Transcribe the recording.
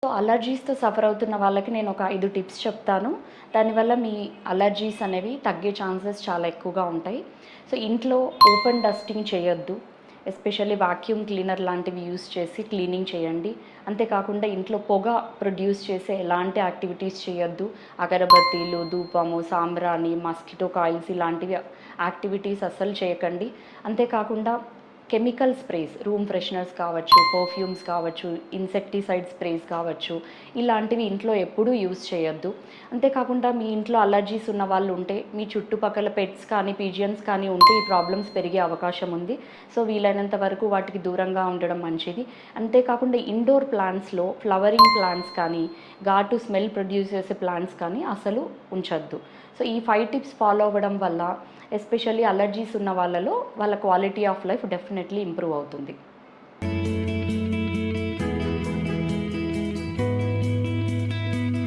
So అలర్జీస్‌తో suffer అవుతున్న వాళ్ళకి నేను ఒక 5 టిప్స్ చెప్తాను. దానివల్ల మీ అలర్జీస్ అనేవి తగ్గే ఛాన్సెస్ చాలా ఎక్కువగా ఉంటాయి. సో ఇంట్లో ఓపెన్ డస్టింగ్ చేయొద్దు. ఎస్పెషల్లీ వాక్యూమ్ క్లీనర్ లాంటివి యూజ్ చేసి క్లీనింగ్ చేయండి. అంతేకాకుండా ఇంట్లో పొగ ప్రొడ్యూస్ చేసే ఎలాంటి యాక్టివిటీస్ చేయొద్దు. అగరబత్తీలు, ధూపము, సాంబ్రాణి, మస్కిటో కాయిల్స్ ఇలాంటివి యాక్టివిటీస్ అస్సలు చేయకండి. అంతేకాకుండా కెమికల్ స్ప్రేస్, రూమ్ ఫ్రెషనర్స్ కావచ్చు, పర్ఫ్యూమ్స్ కావచ్చు, ఇన్సెక్టిసైడ్ స్ప్రేస్ కావచ్చు, ఇలాంటివి ఇంట్లో ఎప్పుడూ యూజ్ చేయొద్దు. అంతేకాకుండా మీ ఇంట్లో అలర్జీస్ ఉన్న వాళ్ళు ఉంటే, మీ చుట్టుపక్కల పెట్స్ కానీ, పీజియన్స్ కానీ ఉంటే ఈ ప్రాబ్లమ్స్ పెరిగే అవకాశం ఉంది. సో వీలైనంత వరకు వాటికి దూరంగా ఉండడం మంచిది. అంతేకాకుండా ఇండోర్ ప్లాంట్స్‌లో ఫ్లవరింగ్ ప్లాంట్స్ కానీ, ఘాటు స్మెల్ ప్రొడ్యూస్ చేసే ప్లాంట్స్ కానీ అసలు ఉంచొద్దు. సో ఈ 5 టిప్స్ ఫాలో అవ్వడం వల్ల ఎస్పెషల్లీ అలర్జీస్ ఉన్న వాళ్ళలో వాళ్ళ quality of life definitely improve అవుతుంది.